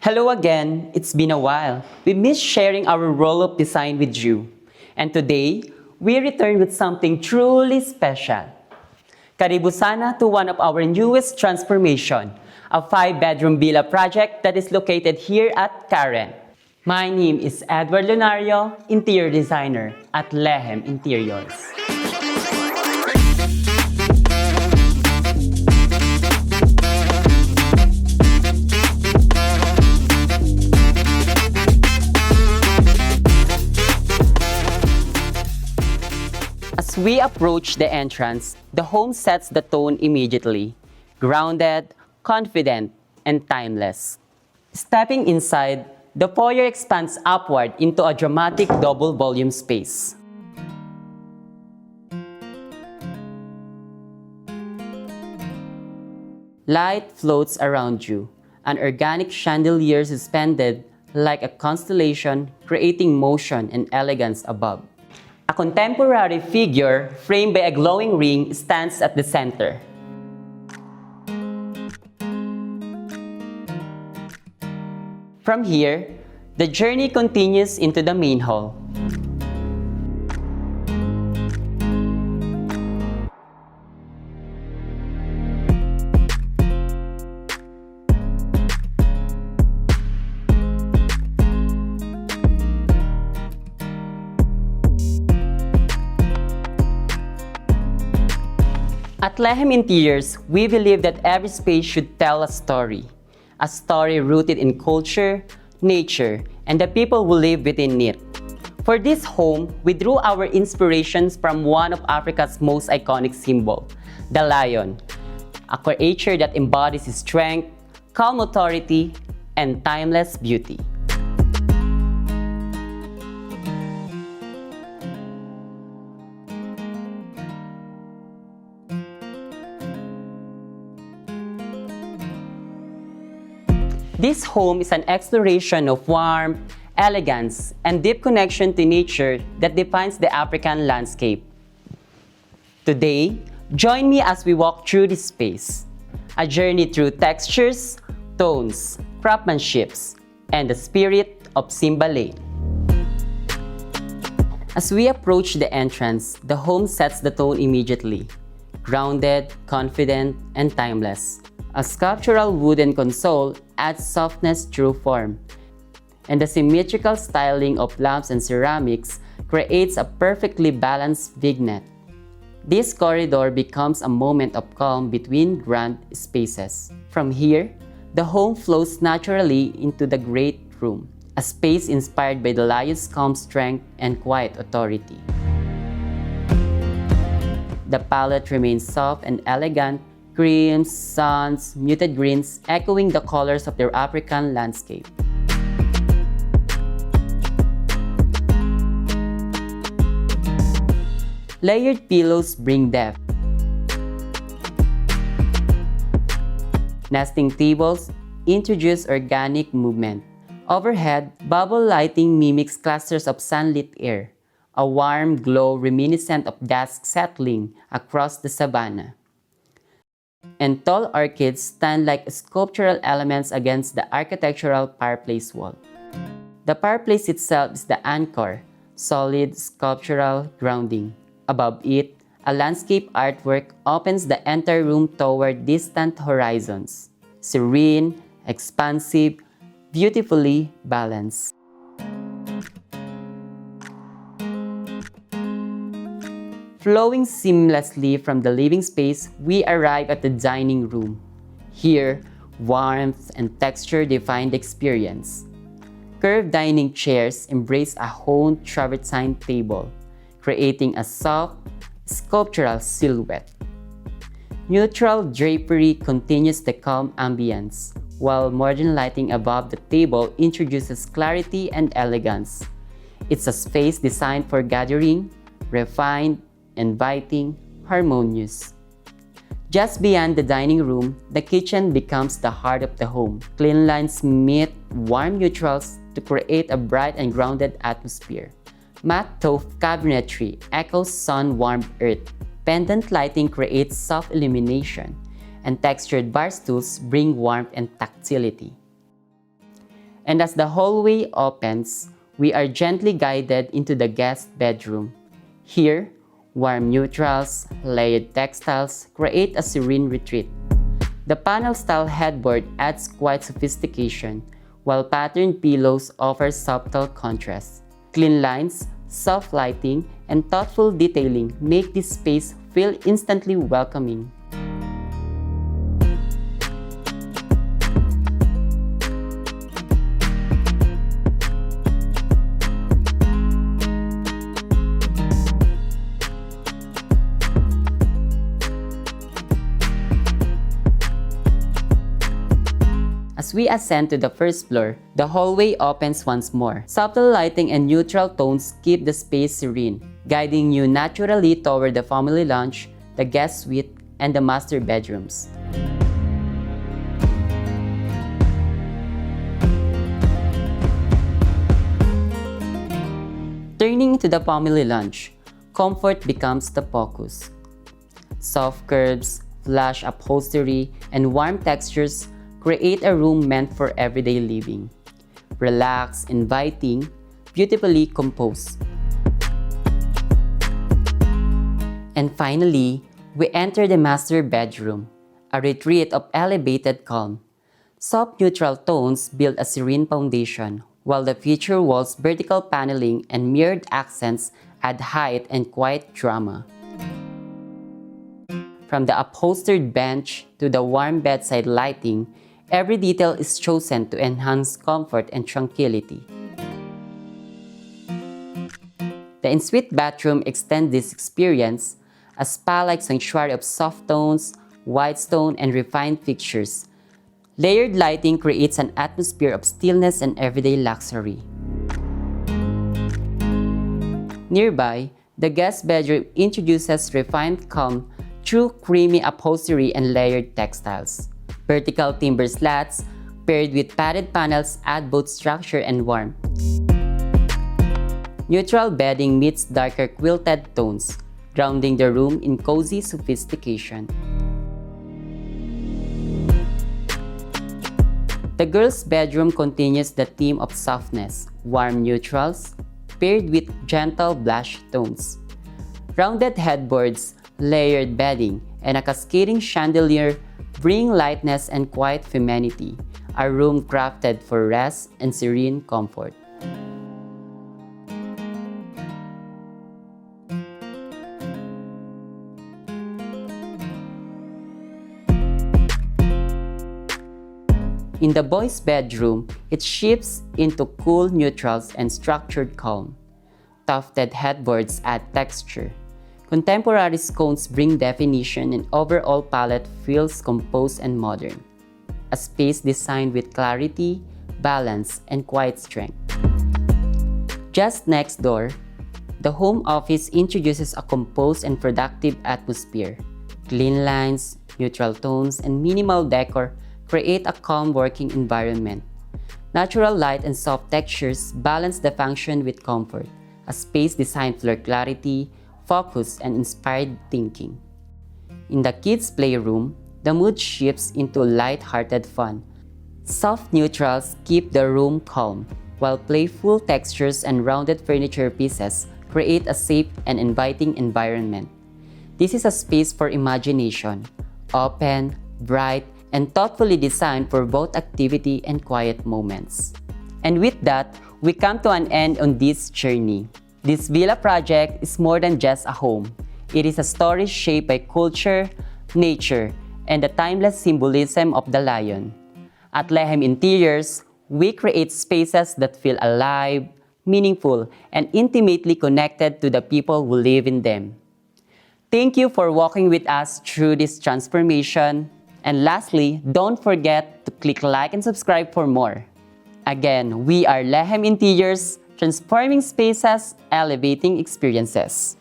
Hello again, it's been a while. We missed sharing our roll-up design with you. And today, we return with something truly special. Karibu sana to one of our newest transformation, a 5-bedroom villa project that is located here at Karen. My name is Edward Lunario, interior designer at Lehem Interiors. As we approach the entrance, the home sets the tone immediately. Grounded, confident, and timeless. Stepping inside, the foyer expands upward into a dramatic double volume space. Light floats around you, an organic chandelier suspended like a constellation, creating motion and elegance above. A contemporary figure framed by a glowing ring stands at the center. From here, the journey continues into the main hall. At Lehem Interiors, we believe that every space should tell a story rooted in culture, nature, and the people who live within it. For this home, we drew our inspirations from one of Africa's most iconic symbols, the lion, a creature that embodies strength, calm authority, and timeless beauty. This home is an exploration of warmth, elegance, and deep connection to nature that defines the African landscape. Today, join me as we walk through this space, a journey through textures, tones, craftsmanships, and the spirit of Simba Lane. As we approach the entrance, the home sets the tone immediately, grounded, confident, and timeless. A sculptural wooden console adds softness through form, and the symmetrical styling of lamps and ceramics creates a perfectly balanced vignette. This corridor becomes a moment of calm between grand spaces. From here, the home flows naturally into the great room, a space inspired by the lion's calm strength and quiet authority. The palette remains soft and elegant, creams, suns, muted greens, echoing the colors of their African landscape. Layered pillows bring depth. Nesting tables introduce organic movement. Overhead, bubble lighting mimics clusters of sunlit air, a warm glow reminiscent of dusk settling across the savanna. And tall orchids stand like sculptural elements against the architectural fireplace wall. The fireplace itself is the anchor, solid sculptural grounding. Above it, a landscape artwork opens the entire room toward distant horizons. Serene, expansive, beautifully balanced. Flowing seamlessly from the living space, we arrive at the dining room. Here, warmth and texture define the experience. Curved dining chairs embrace a honed travertine table, creating a soft, sculptural silhouette. Neutral drapery continues the calm ambience, while modern lighting above the table introduces clarity and elegance. It's a space designed for gathering, refined, inviting, harmonious. Just beyond the dining room, the kitchen becomes the heart of the home. Clean lines meet warm neutrals to create a bright and grounded atmosphere. Matte taupe cabinetry echoes sun-warmed earth. Pendant lighting creates soft illumination, and textured bar stools bring warmth and tactility. And as the hallway opens, we are gently guided into the guest bedroom. Here, warm neutrals, layered textiles create a serene retreat. The panel-style headboard adds quiet sophistication, while patterned pillows offer subtle contrast. Clean lines, soft lighting, and thoughtful detailing make this space feel instantly welcoming. As we ascend to the first floor, the hallway opens once more. Subtle lighting and neutral tones keep the space serene, guiding you naturally toward the family lounge, the guest suite, and the master bedrooms. Turning to the family lounge, comfort becomes the focus. Soft curves, plush upholstery, and warm textures create a room meant for everyday living. Relaxed, inviting, beautifully composed. And finally, we enter the master bedroom, a retreat of elevated calm. Soft neutral tones build a serene foundation, while the feature walls, vertical paneling, and mirrored accents add height and quiet drama. From the upholstered bench to the warm bedside lighting, every detail is chosen to enhance comfort and tranquility. The ensuite bathroom extends this experience, a spa-like sanctuary of soft tones, white stone, and refined fixtures. Layered lighting creates an atmosphere of stillness and everyday luxury. Nearby, the guest bedroom introduces refined calm through creamy upholstery and layered textiles. Vertical timber slats paired with padded panels add both structure and warmth. Neutral bedding meets darker quilted tones, grounding the room in cozy sophistication. The girls' bedroom continues the theme of softness, warm neutrals, paired with gentle blush tones. Rounded headboards, layered bedding, and a cascading chandelier bring lightness and quiet femininity, a room crafted for rest and serene comfort. In the boys' bedroom, it shifts into cool neutrals and structured calm. Tufted headboards add texture. Contemporary scones bring definition, and overall palette feels composed and modern. A space designed with clarity, balance, and quiet strength. Just next door, the home office introduces a composed and productive atmosphere. Clean lines, neutral tones, and minimal decor create a calm working environment. Natural light and soft textures balance the function with comfort. A space designed for clarity, focus, and inspired thinking. In the kids' playroom, the mood shifts into light-hearted fun. Soft neutrals keep the room calm, while playful textures and rounded furniture pieces create a safe and inviting environment. This is a space for imagination, open, bright, and thoughtfully designed for both activity and quiet moments. And with that, we come to an end on this journey. This villa project is more than just a home. It is a story shaped by culture, nature, and the timeless symbolism of the lion. At Lehem Interiors, we create spaces that feel alive, meaningful, and intimately connected to the people who live in them. Thank you for walking with us through this transformation. And lastly, don't forget to click like and subscribe for more. Again, we are Lehem Interiors, transforming spaces, elevating experiences.